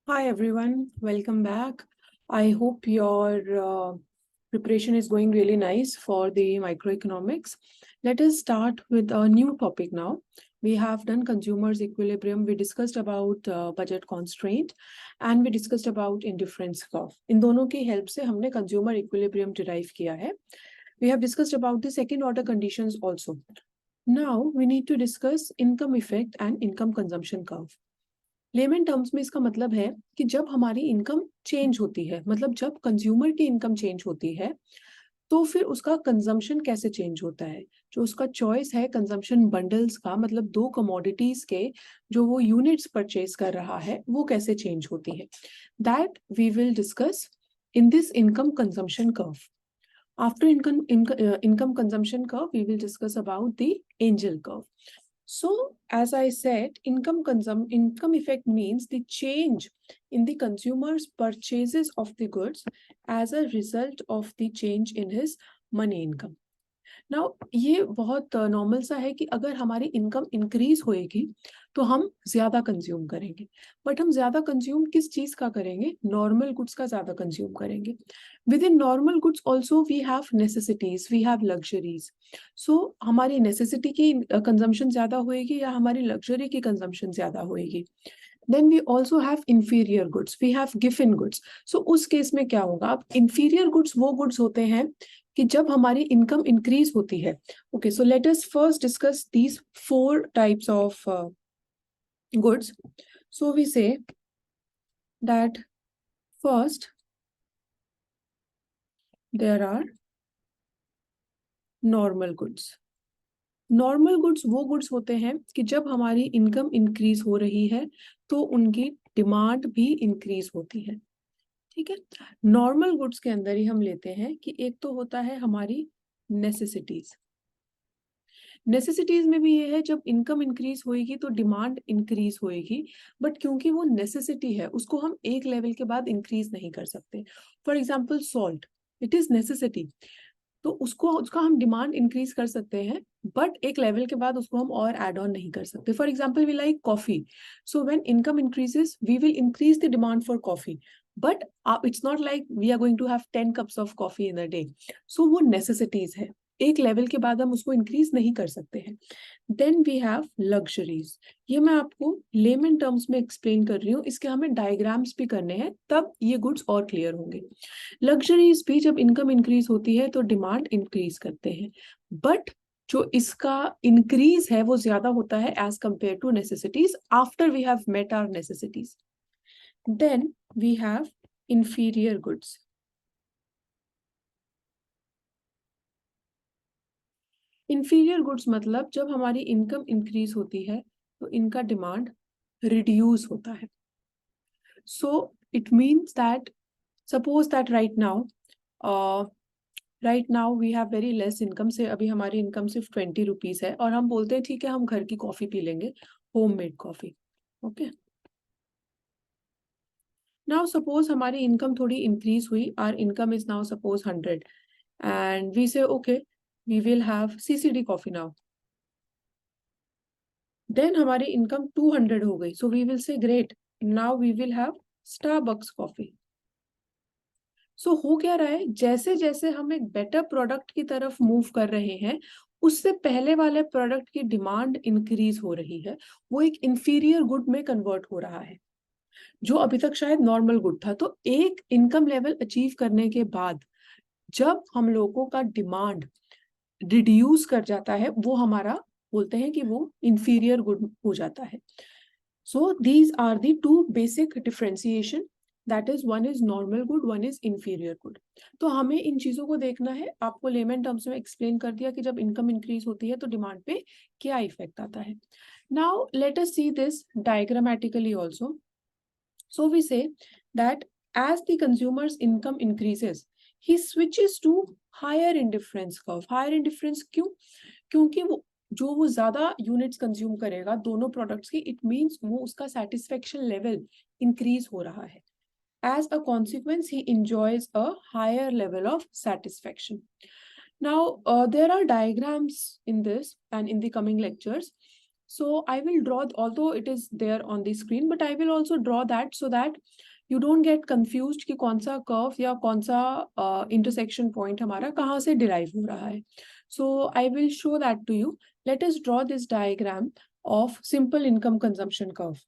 Hi everyone, welcome back. I hope your preparation is going really nice for the microeconomics. Let us start with a new topic now. We have done consumers equilibrium, we discussed about budget constraint and we discussed about indifference curve. इन दोनों की help से हमने consumer equilibrium derive किया है. We have discussed about the second order conditions also. Now we need to discuss income effect and income consumption curve. Lemon terms में इसका मतलब है कि जब हमारी इनकम चेंज होती है, मतलब जब कंज्यूमर की इनकम चेंज होती है तो फिर उसका कंजम्पशन कैसे चेंज होता है. जो उसका चॉइस है कंजम्पशन बंडल्स का, मतलब दो कमोडिटीज के जो वो यूनिट्स परचेज कर रहा है, वो कैसे चेंज होती है. That we will discuss in this income consumption curve. After income consumption curve, we will discuss about the angel curve. So, as I said, income effect means the change in the consumer's purchases of the goods as a result of the change in his money income. Now ये बहुत normal सा है कि अगर हमारी income increase होएगी तो हम ज्यादा कंज्यूम करेंगे. बट हम ज्यादा कंज्यूम किस चीज का करेंगे? नॉर्मल गुड्स का ज्यादा कंज्यूम करेंगे. With in normal goods also we have necessities, we have luxuries. So हमारी नेसेसिटी की कंजम्पशन ज्यादा होएगी या हमारी लग्जरी की कंजम्पशन ज्यादा होएगी. Then we also have inferior goods, we have given goods. So उस केस में क्या होगा? अब inferior goods वो goods होते हैं कि जब हमारी इनकम इंक्रीज होती है. Okay, so let us first discuss these 4 types of goods. So we say that first there are normal goods. Normal goods वो गुड्स होते हैं कि जब हमारी इनकम इंक्रीज हो रही है तो उनकी डिमांड भी इंक्रीज होती है. ठीक है. नॉर्मल गुड्स के अंदर ही हम लेते हैं कि एक तो होता है हमारी नेसेसिटीज. नेसेसिटीज में भी ये है जब इनकम इंक्रीज होएगी तो डिमांड इंक्रीज होएगी, बट क्योंकि वो नेसेसिटी है उसको हम एक लेवल के बाद इंक्रीज नहीं कर सकते. For example salt, it is necessity, तो उसका हम डिमांड इंक्रीज कर सकते हैं बट एक लेवल के बाद उसको हम और एड ऑन नहीं कर सकते. For example we like coffee, so when income increases we will increase the demand for coffee, but it's not like we are going to have 10 cups of coffee in a day. So वो necessities है, एक level के बाद हम उसको increase नहीं कर सकते हैं. Then we have luxuries. ये मैं आपको लेमन टर्म्स में एक्सप्लेन कर रही हूँ, इसके हमें डायग्राम्स भी करने हैं तब ये गुड्स और क्लियर होंगे. लग्जरीज भी जब इनकम इंक्रीज होती है तो डिमांड इंक्रीज करते हैं, बट जो इसका इंक्रीज है वो ज्यादा होता है as compare to necessities after we have met our necessities. Then we have inferior goods. Inferior goods मतलब जब हमारी इनकम इंक्रीज होती है तो इनका डिमांड रिड्यूस होता है. So it means that suppose that right now we have very less income. Say अभी हमारी इनकम सिर्फ 20 रुपीज है और हम बोलते हैं ठीक है हम घर की कॉफी पी लेंगे, home made coffee. Okay, now suppose हमारी इनकम थोड़ी इंक्रीज हुई, our income is now suppose 100 and we say okay we will have CCD coffee now. Then हमारी इनकम 200 हो गई, so we will say great now we will have Starbucks coffee. So हो क्या रहा है, जैसे जैसे हम एक बेटर प्रोडक्ट की तरफ मूव कर रहे हैं उससे पहले वाले प्रोडक्ट की डिमांड इंक्रीज हो रही है, वो एक इंफीरियर गुड में कन्वर्ट हो रहा है जो अभी तक शायद नॉर्मल गुड था. तो एक इनकम लेवल अचीव करने के बाद जब हम लोगों का डिमांड रिड्यूस कर जाता है वो हमारा बोलते हैं कि वो इंफीरियर गुड हो जाता है. So these are the two basic differentiation, that is one is normal good, one is inferior good. तो हमें इन चीजों को देखना है. आपको लेमन टर्म्स में एक्सप्लेन कर दिया कि जब इनकम इंक्रीज होती है तो डिमांड पे क्या इफेक्ट आता है. Now let us see this diagrammatically also. So we say that as the consumer's income increases he switches to higher indifference curve. higher indifference क्यों? क्योंकि वो ज्यादा यूनिट्स कंज्यूम करेगा दोनों प्रोडक्ट्स की, इट मींस वो उसका सेटिस्फेक्शन लेवल इंक्रीज हो रहा है. As a consequence, he enjoys a higher level of satisfaction. Now, there are diagrams in this and in the coming lectures. So I will draw, although it is there on the screen, but I will also draw that so that you don't get confused कि कौन सा curve या कौन सा intersection point हमारा कहाँ से derive हो रहा है. So I will show that to you. Let us draw this diagram of simple income consumption curve.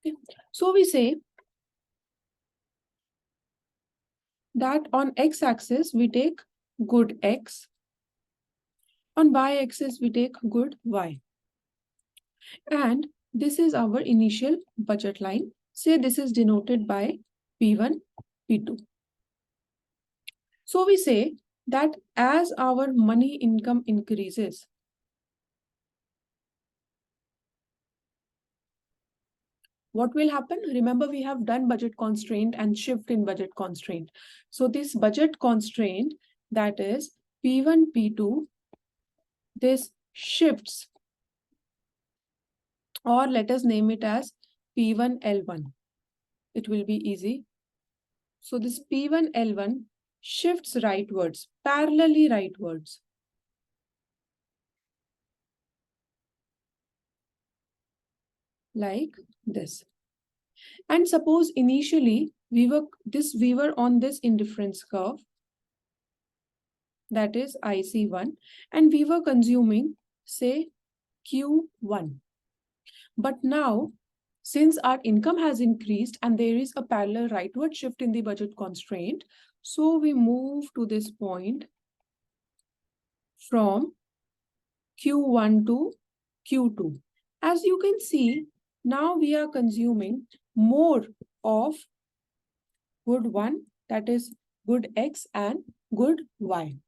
Okay. So we say that on x-axis we take good x, on y-axis we take good y. And this is our initial budget line. Say this is denoted by P1, P2. So we say that as our money income increases, what will happen? Remember, we have done budget constraint and shift in budget constraint. So this budget constraint, that is P1, P2, this shifts, or let us name it as P1, L1. It will be easy. So this P1, L1 shifts rightwards, parallelly rightwards. Like this. And suppose initially we were on this indifference curve, that is IC1, and we were consuming, say, Q1. But now, since our income has increased and there is a parallel rightward shift in the budget constraint, so we move to this point from Q1 to Q2. As you can see, now we are consuming more of good 1, that is good X, and good Y.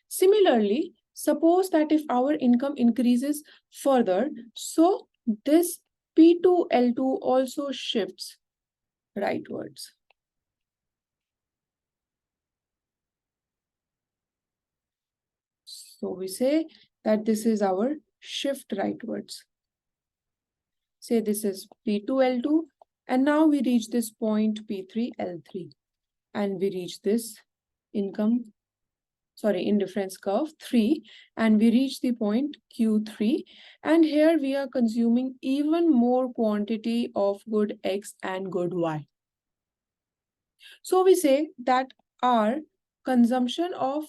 Similarly, suppose that if our income increases further, so this P2L2 also shifts rightwards. So we say that this is our shift rightwards. Say this is P2L2, and now we reach this point P3L3, and we reach this indifference curve 3, and we reach the point Q3, and here we are consuming even more quantity of good X and good Y. So we say that our consumption of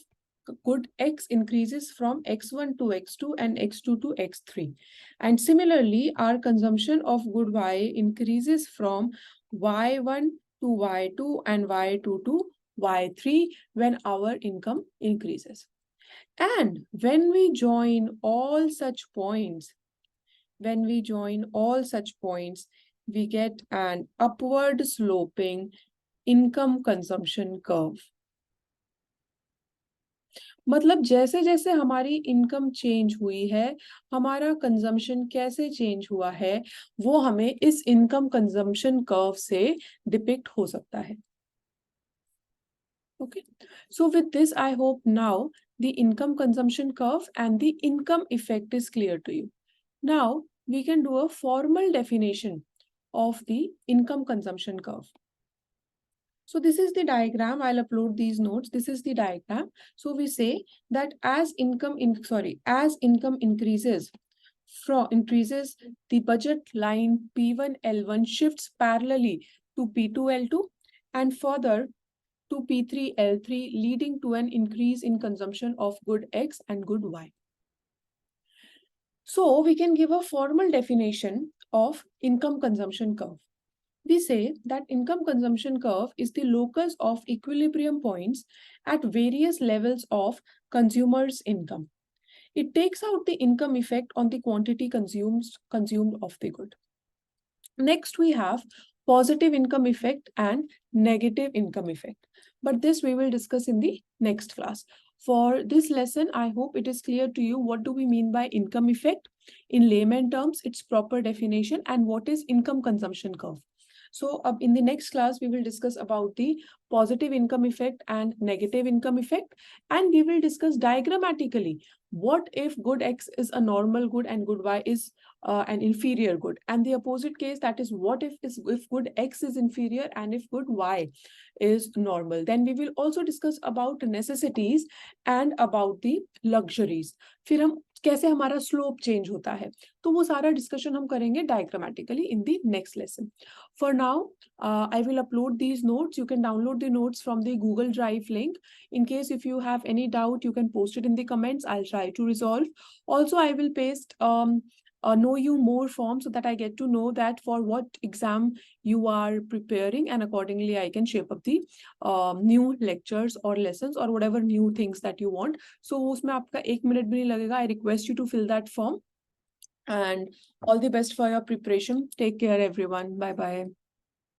good X increases from X1 to X2 and X2 to X3. And similarly, our consumption of good Y increases from Y1 to Y2 and Y2 to Y3 when our income increases. And when we join all such points, we get an upward sloping income consumption curve. मतलब जैसे जैसे हमारी income change हुई है, हमारा consumption कैसे change हुआ है, वो हमें इस इनकम कंजम्पशन कर्व से डिपिक्ट हो सकता है. Okay, so with this, I hope now the income consumption curve and the income effect is clear to you. Now we can do a formal definition of the income consumption curve. So this is the diagram. I'll upload these notes. This is the diagram. So we say that as income increases, the budget line P1L1 shifts parallelly to P2L2 and further to P3L3, leading to an increase in consumption of good X and good Y. So we can give a formal definition of income consumption curve. We say that income consumption curve is the locus of equilibrium points at various levels of consumers' income. It takes out the income effect on the quantity consumed of the good. Next, we have positive income effect and negative income effect. But this we will discuss in the next class. For this lesson, I hope it is clear to you what do we mean by income effect. In layman terms, its proper definition and what is income consumption curve. So in the next class, we will discuss about the positive income effect and negative income effect. And we will discuss diagrammatically what if good X is a normal good and good Y is an inferior good. And the opposite case, that is what if good X is inferior and if good Y is normal. Then we will also discuss about necessities and about the luxuries. फिर हम कैसे हमारा slope change होता है, तो वो सारा discussion हम करेंगे diagrammatically in the next lesson. For now I will upload these notes. You can download the notes from the Google Drive link. In case if you have any doubt, you can post it in the comments. I'll try to resolve. Also, I will paste a know you more form so that I get to know that for what exam you are preparing, and accordingly I can shape up the new lectures or lessons or whatever new things that you want. So उसमें आपका 1 minute भी नहीं लगेगा. I request you to fill that form. And all the best for your preparation. Take care, everyone. Bye bye.